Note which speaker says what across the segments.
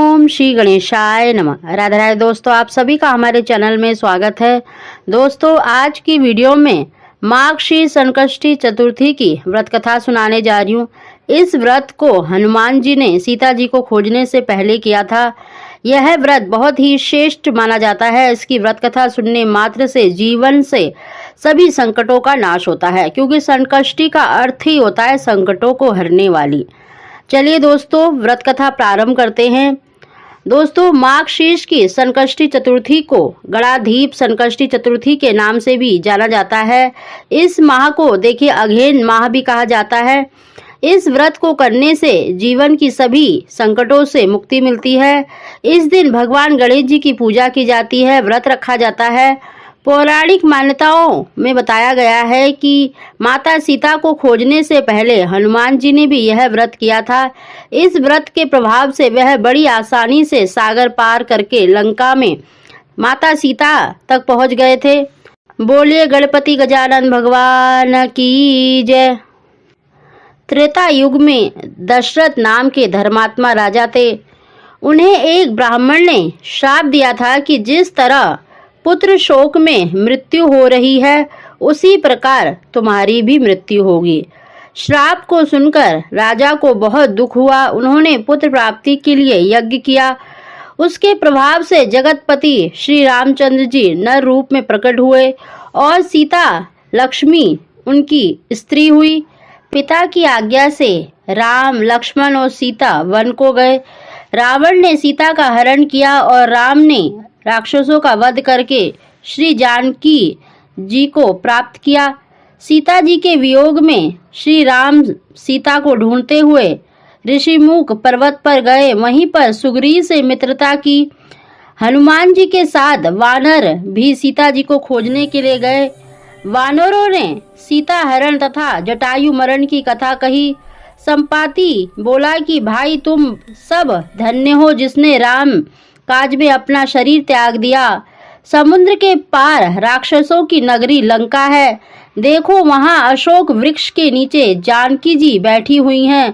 Speaker 1: ओम श्री गणेशाय नमः। राधे राधे दोस्तों, आप सभी का हमारे चैनल में स्वागत है। दोस्तों, आज की वीडियो में मार्गशीर्ष संकष्टी चतुर्थी की व्रत कथा सुनाने जा रही हूँ। इस व्रत को हनुमान जी ने सीता जी को खोजने से पहले किया था। यह व्रत बहुत ही श्रेष्ठ माना जाता है। इसकी व्रत कथा सुनने मात्र से जीवन से सभी संकटों का नाश होता है, क्योंकि संकष्टी का अर्थ ही होता है संकटों को हरने वाली। चलिए दोस्तों, व्रत कथा प्रारंभ करते हैं। दोस्तों, मार्गशीर्ष की संकष्टी चतुर्थी को गणाधीप संकष्टी चतुर्थी के नाम से भी जाना जाता है। इस माह को देखिए अघेन माह भी कहा जाता है। इस व्रत को करने से जीवन की सभी संकटों से मुक्ति मिलती है। इस दिन भगवान गणेश जी की पूजा की जाती है, व्रत रखा जाता है। पौराणिक मान्यताओं में बताया गया है कि माता सीता को खोजने से पहले हनुमान जी ने भी यह व्रत किया था। इस व्रत के प्रभाव से वह बड़ी आसानी से सागर पार करके लंका में माता सीता तक पहुंच गए थे। बोलिए गणपति गजानन भगवान की जय। त्रेता युग में दशरथ नाम के धर्मात्मा राजा थे। उन्हें एक ब्राह्मण ने श्राप दिया था कि जिस तरह पुत्र शोक में मृत्यु हो रही है, उसी प्रकार तुम्हारी भी मृत्यु होगी। श्राप को सुनकर राजा को बहुत दुख हुआ। उन्होंने पुत्र प्राप्ति के लिए यज्ञ किया। उसके प्रभाव से जगतपति श्री रामचंद्र जी नर रूप में प्रकट हुए और सीता लक्ष्मी उनकी स्त्री हुई। पिता की आज्ञा से राम, लक्ष्मण और सीता वन को गए। रावण ने सीता का हरण किया और राम ने राक्षसों का वध करके श्री जानकी जी को प्राप्त किया। सीता जी के वियोग में श्री राम सीता को ढूंढते हुए ऋषिमुख पर्वत पर गए। वहीं पर सुग्रीव से मित्रता की। हनुमान जी के साथ वानर भी सीता जी को खोजने के लिए गए। वानरों ने सीता हरण तथा जटायु मरण की कथा कही। संपाति बोला कि भाई तुम सब धन्य हो जिसने राम काज में अपना शरीर त्याग दिया। समुद्र के पार राक्षसों की नगरी लंका है। देखो वहां अशोक वृक्ष के नीचे जानकी जी बैठी हुई हैं।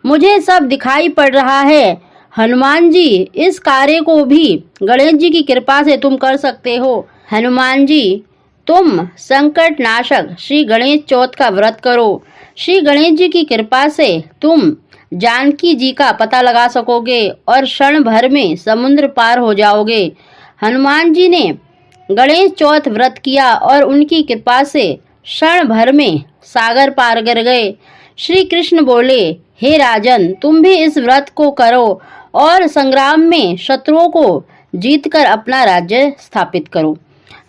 Speaker 1: मुझे सब दिखाई पड़ रहा है। हनुमान जी, इस कार्य को भी गणेश जी की कृपा से तुम कर सकते हो। हनुमान जी, तुम संकट नाशक श्री गणेश चौथ का व्रत करो। श्री गणेश जी की कृपा से तुम जानकी जी का पता लगा सकोगे और क्षण भर में समुद्र पार हो जाओगे। हनुमान जी ने गणेश चौथ व्रत किया और उनकी कृपा से क्षण भर में सागर पार कर गए। श्री कृष्ण बोले, हे राजन, तुम भी इस व्रत को करो और संग्राम में शत्रुओं को जीतकर अपना राज्य स्थापित करो।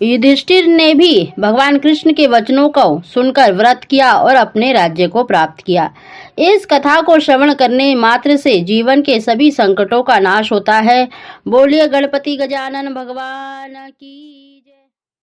Speaker 1: युधिष्ठिर ने भी भगवान कृष्ण के वचनों को सुनकर व्रत किया और अपने राज्य को प्राप्त किया। इस कथा को श्रवण करने मात्र से जीवन के सभी संकटों का नाश होता है। बोलिए गणपति गजानन भगवान की।